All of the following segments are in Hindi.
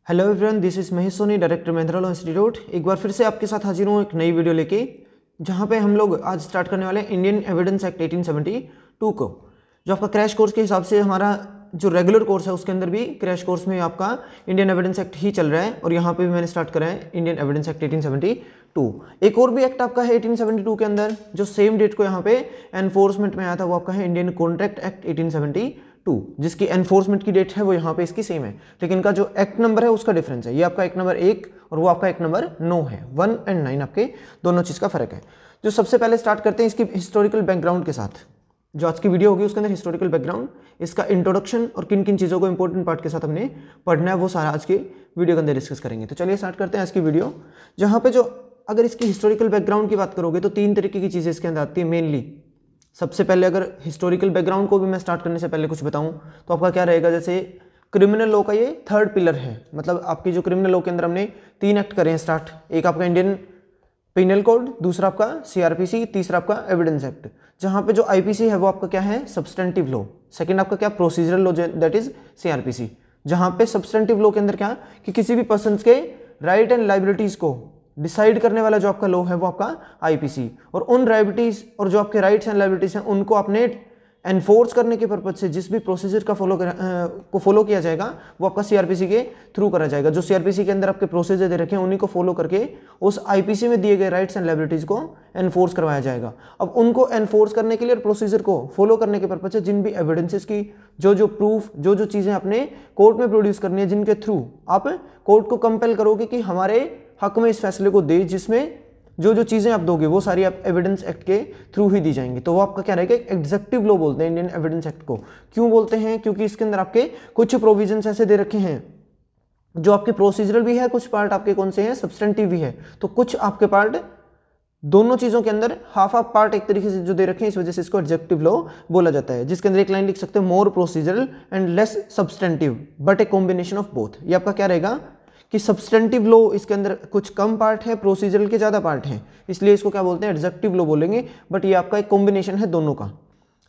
Hello everyone, this is Mahesh Soni, director Mahindra law institute. एक बार फिर से आपके साथ हाजिर हूँ एक नई वीडियो लेके, जहाँ पे हम लोग आज स्टार्ट करने वाले हैं इंडियन एविडेंस एक्ट 1872 को, जो आपका क्रैश कोर्स के हिसाब से हमारा जो रेगुलर कोर्स है उसके अंदर भी क्रैश कोर्स में आपका इंडियन एविडेंस एक्ट ही चल रहा है। और यहाँ पे भी मैंने स्टार्ट करा है इंडियन एविडेंस एक्ट 1872। एक और भी एक्ट आपका है 1872 के अंदर, जो सेम डेट को यहाँ पे एनफोर्समेंट में आया था, वो आपका है इंडियन कॉन्ट्रैक्ट एक्ट 1872, जिसकी एनफोर्समेंट की डेट है वो यहाँ पे इसकी सेम है, लेकिन इनका जो एक्ट नंबर है उसका डिफरेंस है। ये आपका एक्ट नंबर 1 और वो आपका एक्ट नंबर 9 है। 1 और 9 आपके दोनों चीज़ का फर्क है। जो सबसे पहले स्टार्ट करते हैं इसकी हिस्टोरिकल बैकग्राउंड के साथ। जो आज की वीडियो होगी उसके अंदर हिस्टोरिकल बैकग्राउंड, इसका इंट्रोडक्शन और किन किन चीज़ों को इंपॉर्टेंट पार्ट के साथ हमने पढ़ना है वो सारा आज के वीडियो के अंदर डिस्कस करेंगे। तो चलिए स्टार्ट करते हैं आज की वीडियो, जहाँ पे जो अगर इसकी हिस्टोरिकल बैकग्राउंड की बात करोगे तो 3 तरीके की चीज़ें इसके अंदर आती है मेनली। सबसे पहले अगर हिस्टोरिकल बैकग्राउंड को भी मैं स्टार्ट करने से पहले कुछ बताऊं तो आपका क्या रहेगा, जैसे क्रिमिनल लॉ का ये थर्ड पिलर है। मतलब आपकी जो क्रिमिनल लॉ के अंदर हमने 3 एक्ट करे हैं स्टार्ट। एक आपका इंडियन पिनल कोड, दूसरा आपका सीआरपीसी, तीसरा आपका एविडेंस एक्ट। जहां पे जो आईपीसी है वो आपका क्या है, सब्सटेंटिव लॉ। सेकंड आपका क्या, procedural law, that is CrPC. जहां पे सब्सटेंटिव लॉ के अंदर क्या कि किसी भी पर्सन के राइट एंड लाइबिलिटीज को डिसाइड करने वाला जो आपका लॉ है वो आपका आईपीसी। और उन लाइबिलिटीज और जो आपके राइट्स एंड लाइबिलिटीज हैं उनको आपने एनफोर्स करने के पर्पज से जिस भी प्रोसीजर का फॉलो किया जाएगा वो आपका सीआरपीसी के थ्रू करा जाएगा। जो सीआरपीसी के अंदर आपके प्रोसीजर दे रखे हैं उन्हीं को फॉलो करके उस आईपीसी में दिए गए राइट्स एंड लाइबिलिटीज को एनफोर्स करवाया जाएगा। अब उनको एनफोर्स करने के लिए और प्रोसीजर को फॉलो करने के पर्पज से जिन भी एविडेंसेस की जो प्रूफ जो चीजें आपने कोर्ट में प्रोड्यूस करनी है, जिनके थ्रू आप कोर्ट को कंपेल करोगे कि हमारे हक में इस फैसले को दे, जिसमें जो चीजें आप दोगे वो सारी आप एविडेंस एक्ट के थ्रू ही दी जाएंगी। तो वो आपका क्या रहेगा, एग्जेक्टिव लॉ बोलते हैं इंडियन एविडेंस एक्ट को। क्यों बोलते हैं, क्योंकि इसके अंदर आपके कुछ प्रोविजंस ऐसे दे रखे हैं जो आपके प्रोसीजरल भी है, कुछ पार्ट आपके कौन से हैं, सब्सटेंटिव भी है। तो कुछ आपके पार्ट दोनों चीजों के अंदर हाफ पार्ट एक तरीके से जो दे रखे हैं, इस वजह से इसको एग्जेक्टिव लॉ बोला जाता है। जिसके अंदर एक लाइन लिख सकते हैं, more procedural and less substantive but a combination of both. ये आपका क्या रहेगा कि सब्सटेंटिव लॉ इसके अंदर कुछ कम पार्ट है, प्रोसीजरल के ज्यादा पार्ट है, इसलिए इसको क्या बोलते हैं, एग्जेक्टिव लॉ बोलेंगे। बट ये आपका एक कॉम्बिनेशन है दोनों का।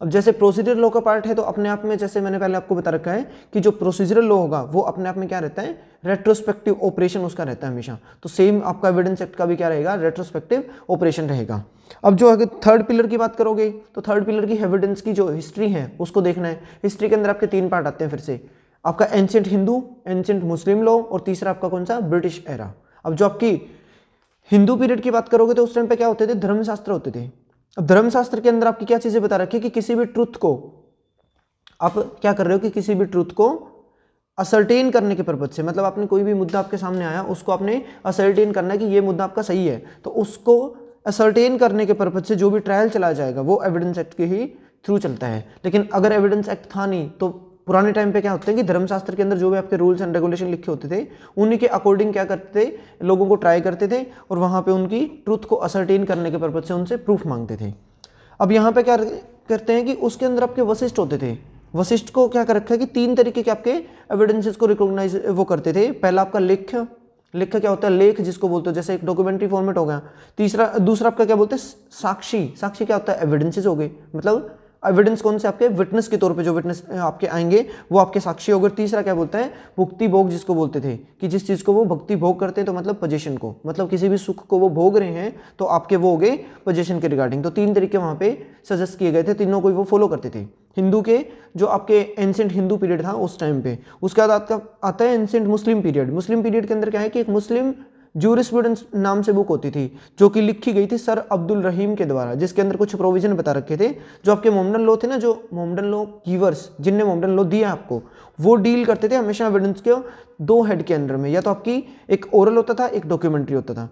अब जैसे प्रोसीजरल लॉ का पार्ट है तो अपने आप में, जैसे मैंने पहले आपको बता रखा है कि जो प्रोसीजरल लॉ होगा वो अपने आप में क्या रहता है, रेट्रोस्पेक्टिव ऑपरेशन उसका रहता है हमेशा। तो सेम आपका एविडेंस एक्ट का भी क्या रहेगा, रेट्रोस्पेक्टिव ऑपरेशन रहेगा। अब जो अगर थर्ड पिलर की बात करोगे तो थर्ड पिलर की एविडेंस की जो हिस्ट्री है उसको देखना है। हिस्ट्री के अंदर आपके 3 पार्ट आते हैं फिर से, आपका एंशिएंट हिंदू, एंशिएंट मुस्लिम लॉ और तीसरा आपका कौन सा, ब्रिटिश एरा। अब जो आपकी हिंदू पीरियड की बात करोगे तो उस टाइम पे क्या होते थे, धर्मशास्त्र होते थे। अब धर्मशास्त्र के अंदर आपकी क्या चीजें बता रखी है कि किसी भी ट्रुथ को आप क्या कर रहे हो कि किसी भी ट्रुथ को असर्टेन करने के पर्पज से, मतलब आपने कोई भी मुद्दा आपके सामने आया उसको आपने असर्टेन करना है कि ये मुद्दा आपका सही है, तो उसको असर्टेन करने के पर्पज से जो भी ट्रायल चलाया जाएगा वो एविडेंस एक्ट के ही थ्रू चलता है। लेकिन अगर एविडेंस एक्ट था नहीं तो पुराने टाइम पे क्या होता है कि धर्मशास्त्र के अंदर जो भी आपके रूल्स एंड रेगुलेशन लिखे होते थे उन्हीं के अकॉर्डिंग क्या करते थे, लोगों को ट्राई करते थे और वहां पे उनकी ट्रुथ को असर्टेन करने के पर्पज से उनसे प्रूफ मांगते थे। अब यहाँ पे क्या करते हैं कि उसके अंदर आपके वशिष्ठ होते थे। वशिष्ठ को क्या कर रखा है कि 3 तरीके के आपके एविडेंसेस को रिकॉग्नाइज वो करते थे। पहला आपका लेख्य, लेख्य क्या होता है, लेख जिसको बोलते हो, जैसे एक डॉक्यूमेंट्री फॉर्मेट हो गया। दूसरा आपका क्या बोलते हैं, साक्षी। साक्षी क्या होता है, एविडेंसेस हो गए, मतलब एविडेंस कौन से आपके विटनेस के तौर पे जो विटनेस आपके आएंगे वो आपके साक्षी हो गए। तीसरा क्या बोलता है, भुक्ति भोग, जिसको बोलते थे कि जिस चीज को वो भक्ति भोग करते हैं, तो मतलब पोजीशन को, मतलब किसी भी सुख को वो भोग रहे हैं तो आपके वो हो गए पोजीशन के रिगार्डिंग। तो 3 तरीके वहां पे सजेस्ट किए गए थे, तीनों को वो फॉलो करते थे। हिंदू के जो आपके एंशिएंट हिंदू पीरियड था उस टाइम पे, उसके बाद आपका आता है एंशिएंट मुस्लिम पीरियड। मुस्लिम पीरियड के अंदर क्या है कि एक मुस्लिम जूरिस्प्रूडेंस नाम से बुक होती थी जो कि लिखी गई थी सर अब्दुल रहीम के द्वारा, जिसके अंदर कुछ प्रोविजन बता रखे थे। जो आपके मोमडन लॉ थे ना, जो मोमडन लॉ गिवर्स जिनने मोमडन लॉ दिया आपको, वो डील करते थे हमेशा एविडेंस के 2 हेड के अंदर में, या तो आपकी एक ओरल होता था, एक डॉक्यूमेंट्री होता था।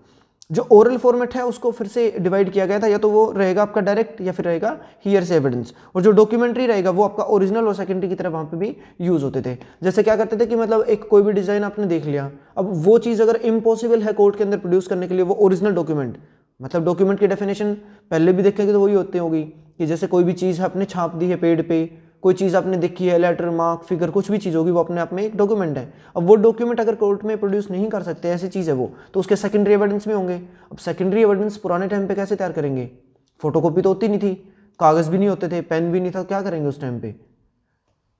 जो ओरल फॉर्मेट है उसको फिर से डिवाइड किया गया था, या तो वो रहेगा आपका डायरेक्ट या फिर रहेगा हियर से एविडेंस, और जो डॉक्यूमेंट्री रहेगा वो आपका ओरिजिनल और सेकेंडरी की तरह वहां पे भी यूज होते थे। जैसे क्या करते थे कि मतलब एक कोई भी डिजाइन आपने देख लिया, अब वो चीज अगर इम्पॉसिबल है कोर्ट के अंदर प्रोड्यूस करने के लिए, वो ओरिजिनल डॉक्यूमेंट, मतलब डॉक्यूमेंट की डेफिनेशन पहले भी देखेंगे तो वही होती होगी कि जैसे कोई भी चीज आपने छाप दी है पेड़ पे, कोई चीज आपने देखी है, लेटर मार्क फिगर कुछ भी चीज होगी, वो अपने आप में एक डॉक्यूमेंट है। अब वो डॉक्यूमेंट अगर कोर्ट में प्रोड्यूस नहीं कर सकते, ऐसी चीज है वो, तो उसके सेकेंडरी एविडेंस भी होंगे। अब सेकेंडरी एविडेंस पुराने टाइम पे कैसे तैयार करेंगे, फोटोकॉपी तो होती नहीं थी, कागज भी नहीं होते थे, पेन भी नहीं था, क्या करेंगे उस टाइम पे,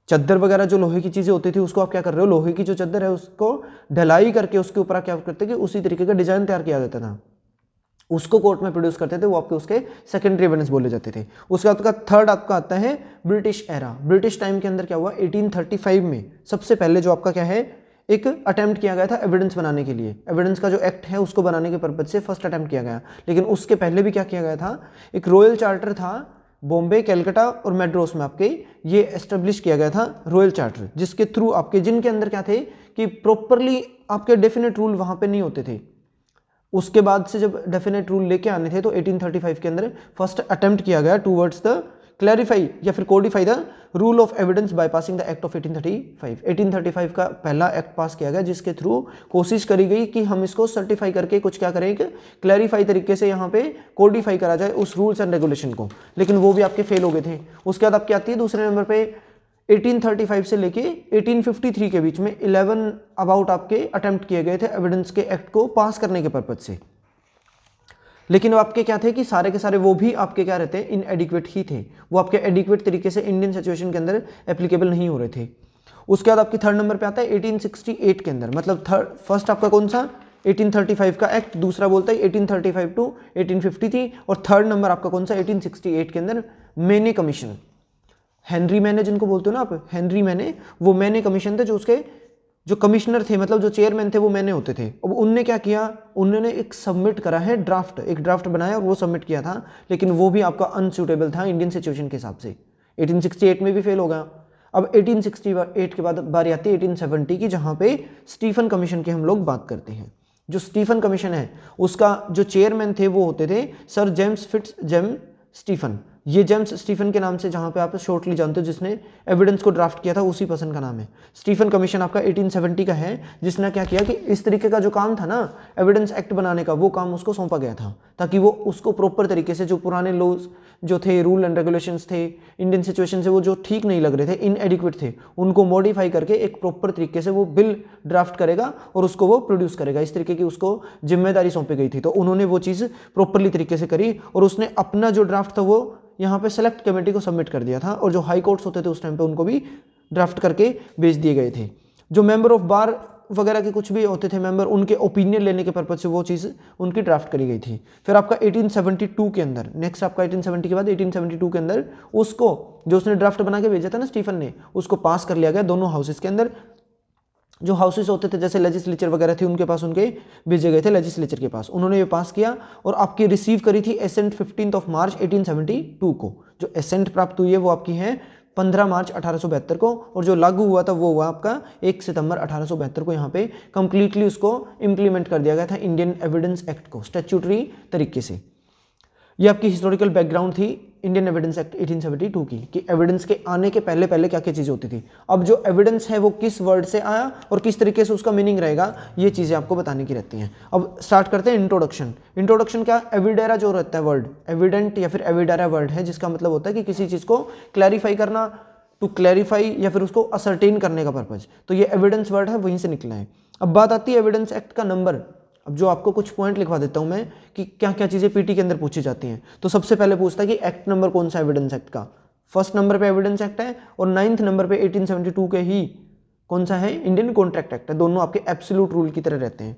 चद्दर वगैरह जो लोहे की चीज़ें होती थी उसको आप क्या कर रहे हो, लोहे की जो चद्दर है उसको ढलाई करके उसके ऊपर क्या करते कि उसी तरीके का डिजाइन तैयार किया जाता था, उसको कोर्ट में प्रोड्यूस करते थे, वो आपके उसके सेकेंडरी एविडेंस बोले जाते थे। उसके बाद का थर्ड आपका आता है ब्रिटिश एरा। ब्रिटिश टाइम के अंदर क्या हुआ, 1835 में सबसे पहले जो आपका क्या है एक अटेम्प्ट किया गया था एविडेंस बनाने के लिए। एविडेंस का जो एक्ट है उसको बनाने के पर्पज से फर्स्ट अटेम्प्ट किया गया, लेकिन उसके पहले भी क्या किया गया था, एक रॉयल चार्टर था बॉम्बे, कैलकाटा और मेड्रोस में आपके ये एस्टेब्लिश किया गया था रॉयल चार्टर, जिसके थ्रू आपके जिनके अंदर क्या थे कि प्रॉपरली आपके डेफिनेट रूल वहां पे नहीं होते थे। उसके बाद से जब डेफिनेट रूल लेके आने थे तो 1835 के अंदर फर्स्ट अटेम्प्ट किया गया टूवर्ड्स द क्लैरिफाई या फिर Codify the rule of evidence by passing the act of 1835। 1835 का पहला एक्ट पास किया गया जिसके थ्रू कोशिश करी गई कि हम इसको सर्टिफाई करके कुछ क्या करें, क्लैरिफाई तरीके से यहाँ पे कोडिफाई करा जाए उस रूल्स एंड रेगुलेशन को, लेकिन वो भी आपके फेल हो गए थे। उसके बाद आपकी आती है दूसरे नंबर पे 1835 से लेके 1853 के बीच में 11 अबाउट आपके अटेम्प्ट किए गए थे एविडेंस के एक्ट को पास करने के पर्पज से, लेकिन वो आपके क्या थे कि सारे के सारे वो भी आपके क्या रहते हैं इनएडिक्वेट ही थे, वो आपके एडिक्वेट तरीके से इंडियन सिचुएशन के अंदर एप्लीकेबल नहीं हो रहे थे। उसके बाद आपकी थर्ड नंबर पे आता है 1868 के अंदर, मतलब थर्ड फर्स्ट आपका कौन सा 1835 का एक्ट, दूसरा बोलता है 1835 टू 1853 और थर्ड नंबर आपका कौन सा 1868 के अंदर मेने कमीशन। हेनरी मैने जिनको बोलते हो ना आप, हेनरी मैने, वो मैने कमीशन थे, जो उसके जो कमिश्नर थे मतलब जो चेयरमैन थे वो मैंने होते थे। अब उनने क्या किया, उन्होंने एक सबमिट करा है ड्राफ्ट, एक ड्राफ्ट बनाया और वो सबमिट किया था, लेकिन वो भी आपका अनसूटेबल था इंडियन सिचुएशन के हिसाब से। 1868 में भी फेल हो गया। अब 1868 के बाद बारी आती है 1870 की, जहां पे स्टीफन कमीशन की हम लोग बात करते हैं। जो स्टीफन कमीशन है उसका जो चेयरमैन थे वो होते थे sir James Fitzjames Stephen. ये जेम्स स्टीफन के नाम से जहां पे आप शॉर्टली जानते हो, जिसने एविडेंस को ड्राफ्ट किया था उसी पर्सन का नाम है। स्टीफन कमीशन आपका 1870 का है, जिसने क्या किया कि इस तरीके का जो काम था ना एविडेंस एक्ट बनाने का, वो काम उसको सौंपा गया था ताकि वो उसको प्रॉपर तरीके से जो पुराने लॉज जो थे, रूल एंड रेगुलेशंस थे इंडियन सिचुएशन से, वो जो ठीक नहीं लग रहे थे, इनएडिक्वेट थे, उनको मॉडिफाई करके एक प्रॉपर तरीके से वो बिल ड्राफ्ट करेगा और उसको वो प्रोड्यूस करेगा। इस तरीके की उसको जिम्मेदारी सौंपी गई थी, तो उन्होंने वो चीज़ प्रॉपरली तरीके से करी और उसने अपना जो ड्राफ्ट था वो यहाँ पे सेलेक्ट कमेटी को सबमिट कर दिया था, और जो हाई कोर्ट्स होते थे उस टाइम पे उनको भी ड्राफ्ट करके भेज दिए गए थे। जो मेंबर ऑफ बार वगैरह के कुछ भी होते थे मेंबर, उनके ओपिनियन लेने के पर्पज से वो चीज़ उनकी ड्राफ्ट करी गई थी। फिर आपका 1872 के अंदर, नेक्स्ट आपका 1870 के बाद 1872 के अंदर उसको जो उसने ड्राफ्ट बना के भेजा था ना स्टीफन ने, उसको पास कर लिया गया दोनों हाउसेस के अंदर। जो हाउसेस होते थे जैसे लेजिस्लेचर वगैरह थी उनके पास, उनके भेजे गए थे लेजिस्लेचर के पास, उन्होंने ये पास किया और आपकी रिसीव करी थी एसेंट 15 मार्च 1872 को। जो एसेंट प्राप्त हुई है वो आपकी है 15 मार्च 1872 को, और जो लागू हुआ था वो हुआ आपका 1 सितंबर 1872 को। यहाँ पे कंप्लीटली उसको इंप्लीमेंट कर दिया गया था इंडियन एविडेंस एक्ट को स्टैट्यूटरी तरीके से। ये आपकी हिस्टोरिकल बैकग्राउंड थी इंडियन एविडेंस एक्ट 1872 की, कि एविडेंस के आने के पहले पहले क्या क्या चीज़ें होती थी। अब जो एविडेंस है वो किस वर्ड से आया और किस तरीके से उसका मीनिंग रहेगा, ये चीज़ें आपको बताने की रहती हैं। अब स्टार्ट करते हैं इंट्रोडक्शन। इंट्रोडक्शन क्या, एविडेरा जो रहता है वर्ड, एविडेंट या फिर एविडेरा वर्ड है, जिसका मतलब होता है कि किसी चीज़ को क्लैरिफाई करना, टू क्लैरिफाई या फिर उसको असर्टेन करने का पर्पज, तो ये एविडेंस वर्ड है वहीं से निकला है। अब बात आती है एविडेंस एक्ट का नंबर। अब जो आपको कुछ पॉइंट लिखवा देता हूं मैं कि क्या क्या चीजें पीटी के अंदर पूछी जाती हैं। तो सबसे पहले पूछता है कि एक्ट नंबर कौन सा एविडेंस एक्ट का, फर्स्ट नंबर पे एविडेंस एक्ट है और 9th नंबर पे 1872 के ही कौन सा है, इंडियन कॉन्ट्रैक्ट एक्ट है। दोनों आपके एब्सोल्यूट रूल की तरह रहते हैं।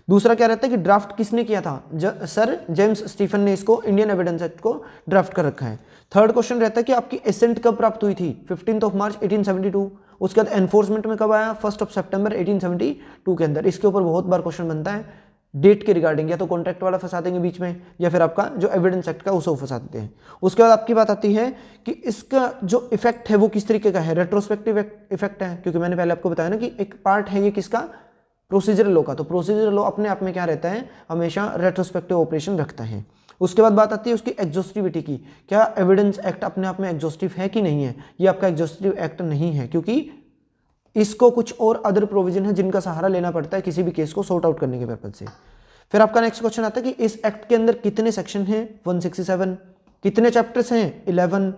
दूसरा क्या रहता है कि ड्राफ्ट किसने किया था, सर जेम्स स्टीफन ने इसको इंडियन एविडेंस एक्ट को ड्राफ्ट कर रखा है। थर्ड क्वेश्चन रहता है कि आपकी एसेंट कब प्राप्त हुई थी, 15 मार्च 1872। उसके बाद एनफोर्समेंट में कब आया, 1 सितंबर 1872 के अंदर। इसके ऊपर बहुत बार क्वेश्चन बनता है डेट के रिगार्डिंग, या तो कॉन्ट्रैक्ट वाला फंसा देंगे बीच में या फिर आपका जो एविडेंस एक्ट का उसे फंसा देते हैं। उसके बाद आपकी बात आती है कि इसका जो इफेक्ट है वो किस तरीके का है, रेट्रोस्पेक्टिव इफेक्ट है, क्योंकि मैंने पहले आपको बताया ना कि एक पार्ट है ये किसका, प्रोसीजरल लॉ का। तो प्रोसीजरल लॉ अपने आप में क्या रहता है, हमेशा रेट्रोस्पेक्टिव ऑपरेशन रखता है। उसके बाद बात आती है उसकी एग्जॉस्टिविटी की, क्या एविडेंस एक्ट अपने आप में एग्जॉस्टिव है कि नहीं है। ये आपका एग्जॉस्टिव एक्ट नहीं है, क्योंकि इसको कुछ और अदर प्रोविजन है जिनका सहारा लेना पड़ता है किसी भी केस को सॉर्ट आउट करने के पर्पज से। फिर आपका नेक्स्ट क्वेश्चन आता है कि इस एक्ट के अंदर कितने सेक्शन हैं, 167, कितने चैप्टर्स हैं, 11।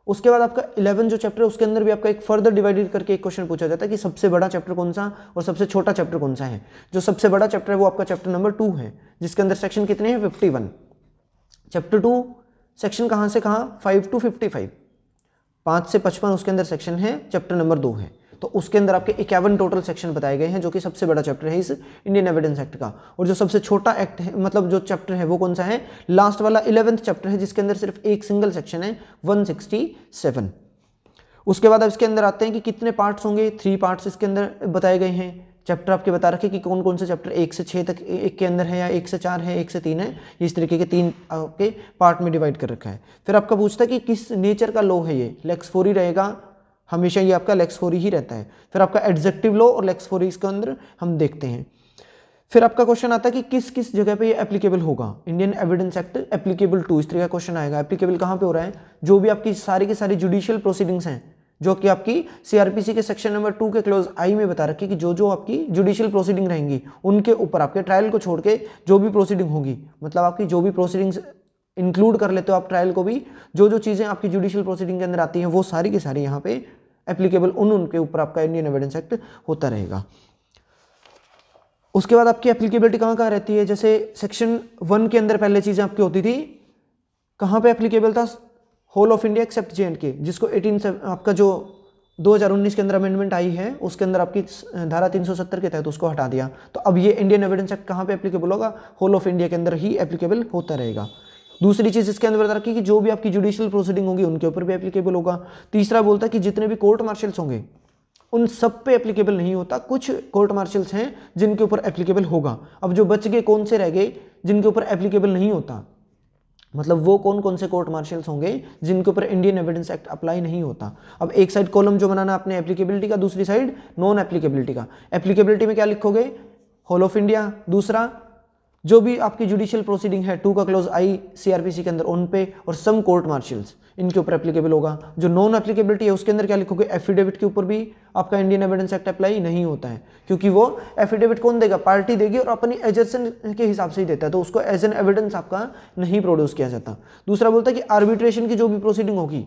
उसके बाद आपका 11 जो चैप्टर है उसके अंदर भी आपका एक फर्दर डिवाइडेड करके एक क्वेश्चन पूछा जाता है कि सबसे बड़ा चैप्टर कौन सा और सबसे छोटा चैप्टर कौन सा है। जो सबसे बड़ा चैप्टर है वो आपका चैप्टर नंबर 2 है, जिसके अंदर सेक्शन कितने हैं, 51। चैप्टर 2 सेक्शन कहां से कहां, 5 to 55। 5 से 55 उसके अंदर सेक्शन है, चैप्टर नंबर 2 है। तो उसके अंदर आपके 51 टोटल सेक्शन बताए गए हैं, जो कि सबसे बड़ा चैप्टर है इस इंडियन एविडेंस एक्ट का। और जो सबसे छोटा एक्ट है, मतलब जो चैप्टर है वो कौन सा है, लास्ट वाला 11th चैप्टर है, जिसके अंदर सिर्फ एक सिंगल सेक्शन है 167। उसके बाद अब इसके अंदर आते हैं कि कितने पार्ट्स होंगे, 3 पार्ट्स इसके अंदर बताए गए हैं। चैप्टर आपके बता रखे कि कौन कौन से चैप्टर 1 से 6 तक एक के अंदर है, या 1 से 4 है, 1 से 3 है, इस तरीके के 3 आपके पार्ट में डिवाइड कर रखा है। फिर आपका पूछता है कि किस नेचर का लॉ है ये, लेक्स फोरी रहेगा, हमेशा ये आपका लेक्स फोरी ही रहता है। फिर आपका एडजेक्टिव लॉ और लेक्स फोरी इसके अंदर हम देखते हैं। फिर आपका क्वेश्चन आता है कि किस किस जगह पे ये एप्लीकेबल होगा, Indian evidence act applicable to, इस तरह का क्वेश्चन आएगा। एप्लीकेबल कहाँ पे हो रहा है, जो भी आपकी सारी की सारी जुडिशियल प्रोसीडिंग्स हैं, जो कि आपकी सीआरपीसी के सेक्शन नंबर 2 के क्लोज आई में बता रखी कि जो जो आपकी जुडिशियल प्रोसीडिंग रहेंगी उनके ऊपर, आपके ट्रायल को छोड़ के जो भी प्रोसीडिंग होगी, मतलब आपकी जो भी प्रोसीडिंग्स इंक्लूड कर लेते हो आप ट्रायल को भी, जो जो चीजें आपकी जुडिशियल प्रोसीडिंग के अंदर आती हैं वो सारी की सारी यहाँ पे एप्लीकेबल उनके ऊपर आपका इंडियन एविडेंस एक्ट होता रहेगा। उसके बाद आपकी एप्लीकेबिलिटी कहाँ कहाँ रहती है, जैसे सेक्शन 1 के अंदर पहले चीजें आपकी होती थी, कहाँ पे एप्लीकेबल था, whole of India accept J&K, जिसको 18 आपका जो 2019 के अंदर अमेंडमेंट आई है उसके अंदर आपकी धारा 370 के तहत उसको हटा दिया। तो अब ये इंडियन एविडेंस एक्ट कहाँ पे एप्लीकेबल होगा, होल ऑफ इंडिया के अंदर ही एप्लीकेबल होता रहेगा। दूसरी चीज इसके अंदर बता रखी कि जो भी आपकी जुडिशियल प्रोसीडिंग होगी उनके ऊपर भी एप्लीकेबल होगा। तीसरा बोलता है कि जितने भी कोर्ट मार्शल्स होंगे उन सब पे एप्लीकेबल नहीं होता, कुछ कोर्ट मार्शल्स हैं जिनके ऊपर एप्लीकेबल होगा। अब जो बच गए कौन से रह गए जिनके ऊपर एप्लीकेबल नहीं होता, मतलब वो कौन कौन से कोर्ट मार्शल्स होंगे जिनके ऊपर इंडियन एविडेंस एक्ट अप्लाई नहीं होता। अब एक साइड कॉलम जो बनाना आपने एप्लीकेबिलिटी का, दूसरी साइड नॉन एप्लीकेबिलिटी का। एप्लीकेबिलिटी में क्या लिखोगे, होल ऑफ इंडिया, दूसरा जो भी आपकी जुडिशियल प्रोसीडिंग है 2 का क्लोज आई सीआरपीसी के अंदर उन पे, और सम कोर्ट मार्शल्स इनके ऊपर एप्लीकेबल होगा। जो नॉन एप्लीकेबिलिटी है उसके अंदर क्या लिखोगे, एफिडेविट के ऊपर भी आपका इंडियन एविडेंस एक्ट अप्लाई नहीं होता है, क्योंकि वो एफिडेविट कौन देगा, पार्टी देगी और अपनी एजेंसन के हिसाब से ही देता है, तो उसको एज एन एविडेंस आपका नहीं प्रोड्यूस किया जाता। दूसरा बोलता है कि आर्बिट्रेशन की जो भी प्रोसीडिंग होगी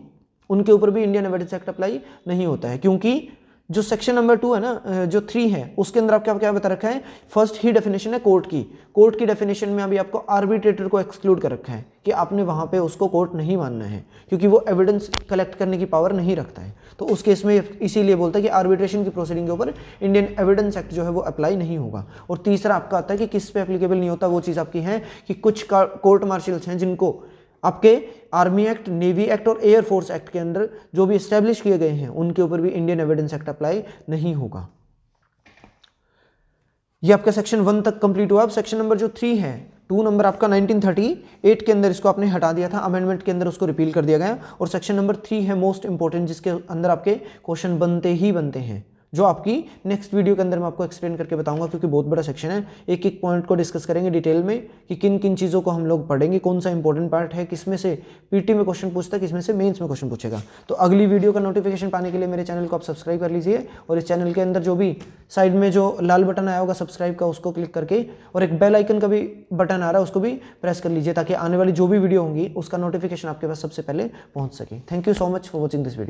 उनके ऊपर भी इंडियन एविडेंस एक्ट अप्लाई नहीं होता है, क्योंकि जो सेक्शन नंबर 2 है ना, जो 3 है उसके अंदर आपका क्या बता रखा है, फर्स्ट ही डेफिनेशन है कोर्ट की। कोर्ट की डेफिनेशन में अभी आपको आर्बिट्रेटर को एक्सक्लूड कर रखा है कि आपने वहां पे उसको कोर्ट नहीं मानना है, क्योंकि वो एविडेंस कलेक्ट करने की पावर नहीं रखता है। तो उस केस में इसीलिए बोलता है कि आर्बिट्रेशन की प्रोसीडिंग के ऊपर इंडियन एविडेंस एक्ट जो है वो अप्लाई नहीं होगा। और तीसरा आपका आता है कि किस पे एप्लीकेबल नहीं होता, वो चीज आपकी है कि कुछ कोर्ट मार्शल्स हैं जिनको आपके आर्मी एक्ट, नेवी एक्ट और एयर फोर्स एक्ट के अंदर जो भी एस्टेब्लिश किए गए हैं उनके ऊपर भी इंडियन एविडेंस एक्ट अप्लाई नहीं होगा। ये आपका सेक्शन 1 तक कंप्लीट हुआ। अब सेक्शन नंबर जो 3 है, 2 नंबर आपका 1938 के अंदर इसको आपने हटा दिया था, अमेंडमेंट के अंदर उसको रिपील कर दिया गया। और सेक्शन नंबर 3 है मोस्ट इंपॉर्टेंट, जिसके अंदर आपके क्वेश्चन बनते ही बनते हैं, जो आपकी नेक्स्ट वीडियो के अंदर मैं आपको एक्सप्लेन करके बताऊंगा, क्योंकि बहुत बड़ा सेक्शन है। एक एक पॉइंट को डिस्कस करेंगे डिटेल में कि किन किन चीज़ों को हम लोग पढ़ेंगे, कौन सा इंपॉर्टेंट पार्ट है, किसमें से पीटी में क्वेश्चन पूछता है, किसमें से मेंस में क्वेश्चन पूछेगा। तो अगली वीडियो का नोटिफिकेशन पाने के लिए मेरे चैनल को आप सब्सक्राइब कर लीजिए, और इस चैनल के अंदर जो भी साइड में जो लाल बटन आया होगा सब्सक्राइब का, उसको क्लिक करके, और एक बेल आइकन का भी बटन आ रहा है उसको भी प्रेस कर लीजिए, ताकि आने वाली जो भी वीडियो होंगी उसका नोटिफिकेशन आपके पास सबसे पहले पहुंच सके। Thank you so much for watching this video.